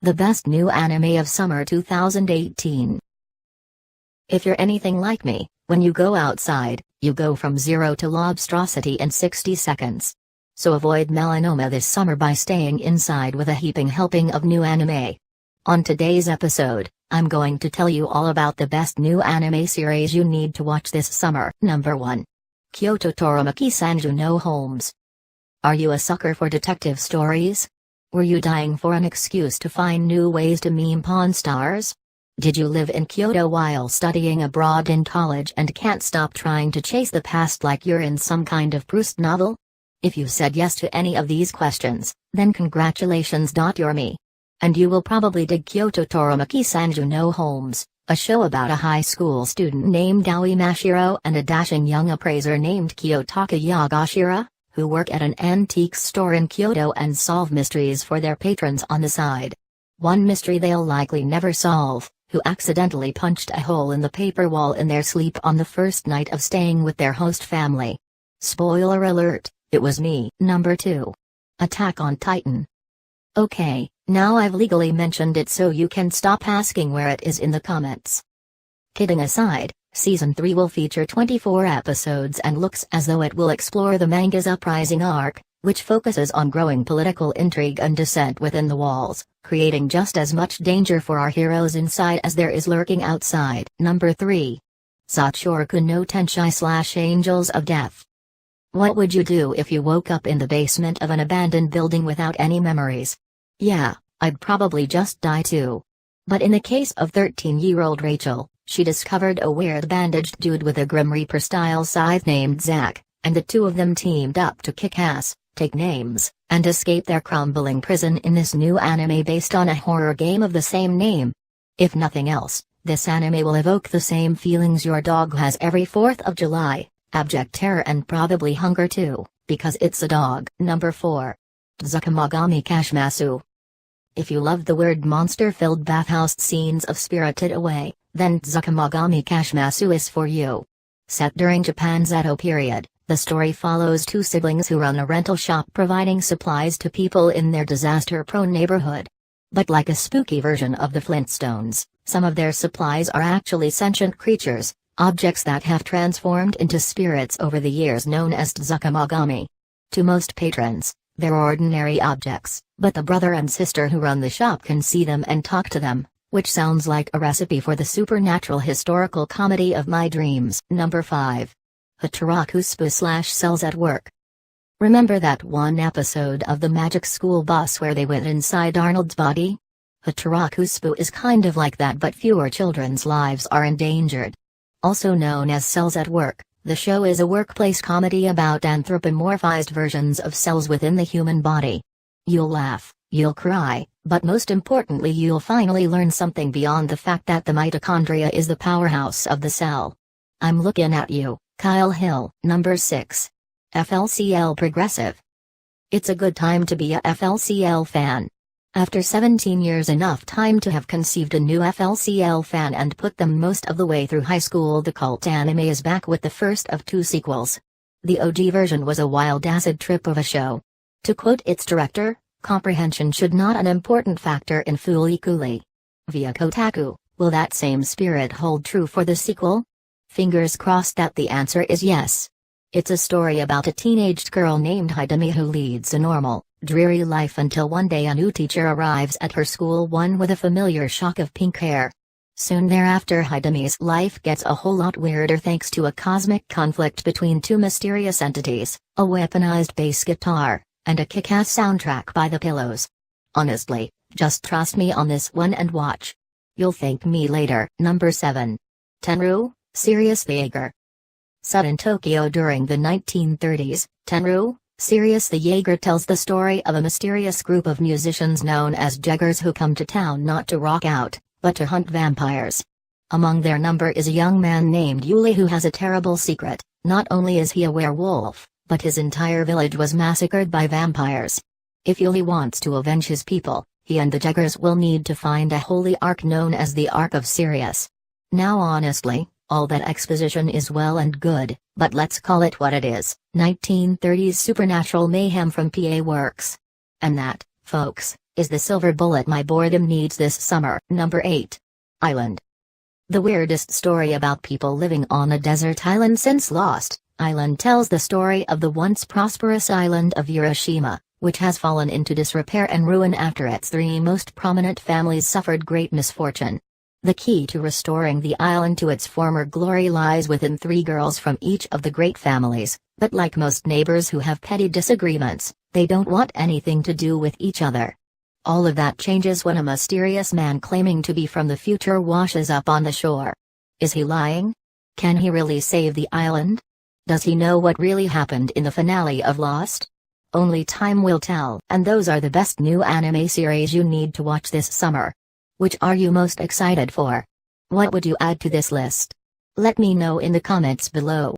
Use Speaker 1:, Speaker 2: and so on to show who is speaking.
Speaker 1: The best new anime of summer 2018. If you're anything like me, when you go outside, you go from zero to lobstrosity in 60 seconds. So avoid melanoma this summer by staying inside with a heaping helping of new anime. On today's episode, I'm going to tell you all about the best new anime series you need to watch this summer. Number 1. KYOTO TERAMACHI SANJOU no HOLMES. Are you a sucker for detective stories? Were you dying for an excuse to find new ways to meme Pawn Stars? Did you live in Kyoto while studying abroad in college and can't stop trying to chase the past like you're in some kind of Proust novel? If you said yes to any of these questions, then congratulations. You're me. And you will probably dig KYOTO TERAMACHI SANJOU no HOLMES, a show about a high school student named Aoi Mashiro and a dashing young appraiser named Kiyotaka Yagashira, who work at an antique store in Kyoto and solve mysteries for their patrons on the side. One mystery they'll likely never solve: who accidentally punched a hole in the paper wall in their sleep on the first night of staying with their host family. Spoiler alert, it was me. Number 2. Attack on Titan. Okay, now I've legally mentioned it so you can stop asking where it is in the comments. Kidding aside, Season 3 will feature 24 episodes and looks as though it will explore the manga's Uprising arc, which focuses on growing political intrigue and dissent within the walls, creating just as much danger for our heroes inside as there is lurking outside. Number 3. SATSURIKU no TENSHI / Angels of Death. What would you do if you woke up in the basement of an abandoned building without any memories? Yeah, I'd probably just die too. But in the case of 13-year-old Rachel, she discovered a weird bandaged dude with a Grim Reaper-style scythe named Zack, and the two of them teamed up to kick ass, take names, and escape their crumbling prison in this new anime based on a horror game of the same name. If nothing else, this anime will evoke the same feelings your dog has every 4th of July, abject terror and probably hunger too, because it's a dog. Number 4. TSUKUMOGAMI KASHIMASU. If you love the weird monster-filled bathhouse scenes of Spirited Away, then TSUKUMOGAMI KASHIMASU is for you. Set during Japan's Edo period, the story follows two siblings who run a rental shop providing supplies to people in their disaster-prone neighborhood. But like a spooky version of the Flintstones, some of their supplies are actually sentient creatures, objects that have transformed into spirits over the years, known as TSUKUMOGAMI. To most patrons, they're ordinary objects, but the brother and sister who run the shop can see them and talk to them, which sounds like a recipe for the supernatural historical comedy of my dreams. Number 5. HATARAKU SPOO / Cells at Work. Remember that one episode of the Magic School Bus where they went inside Arnold's body? HATARAKU SPOO is kind of like that, but fewer children's lives are endangered. Also known as Cells at Work, the show is a workplace comedy about anthropomorphized versions of cells within the human body. You'll laugh, you'll cry, but most importantly you'll finally learn something beyond the fact that the mitochondria is the powerhouse of the cell. I'm looking at you, Kyle Hill. Number 6. FLCL Progressive. It's a good time to be a FLCL fan. After 17 years, enough time to have conceived a new FLCL fan and put them most of the way through high school. The cult anime is back with the first of 2 sequels. The OG version was a wild acid trip of a show. To quote its director, comprehension should not an important factor in Fooly. Via Kotaku, will that same spirit hold true for the sequel? Fingers crossed that the answer is yes. It's a story about a teenaged girl named Hidemi who leads a normal, dreary life until one day a new teacher arrives at her school, one with a familiar shock of pink hair. Soon thereafter, Hidemi's life gets a whole lot weirder thanks to a cosmic conflict between 2 mysterious entities, a weaponized bass guitar, and a kick-ass soundtrack by The Pillows. Honestly, just trust me on this one and watch. You'll thank me later. Number 7. TENROU, SIRIUS the Jaeger. Set in Tokyo during the 1930s, TENROU, SIRIUS the Jaeger tells the story of a mysterious group of musicians known as Jaegers who come to town not to rock out, but to hunt vampires. Among their number is a young man named Yuli who has a terrible secret. Not only is he a werewolf, but his entire village was massacred by vampires. If Yuli wants to avenge his people, he and the Jaegers will need to find a holy ark known as the Ark of Sirius. Now honestly, all that exposition is well and good, but let's call it what it is, 1930s supernatural mayhem from PA Works. And that, folks, Is the silver bullet my boredom needs this summer? Number 8. Island. The weirdest story about people living on a desert island since Lost Island tells the story of the once prosperous island of Hiroshima, which has fallen into disrepair and ruin after its 3 most prominent families suffered great misfortune. The key to restoring the island to its former glory lies within 3 girls from each of the great families, but like most neighbors who have petty disagreements, they don't want anything to do with each other. All of that changes when a mysterious man claiming to be from the future washes up on the shore. Is he lying? Can he really save the island? Does he know what really happened in the finale of Lost? Only time will tell. And those are the best new anime series you need to watch this summer. Which are you most excited for? What would you add to this list? Let me know in the comments below.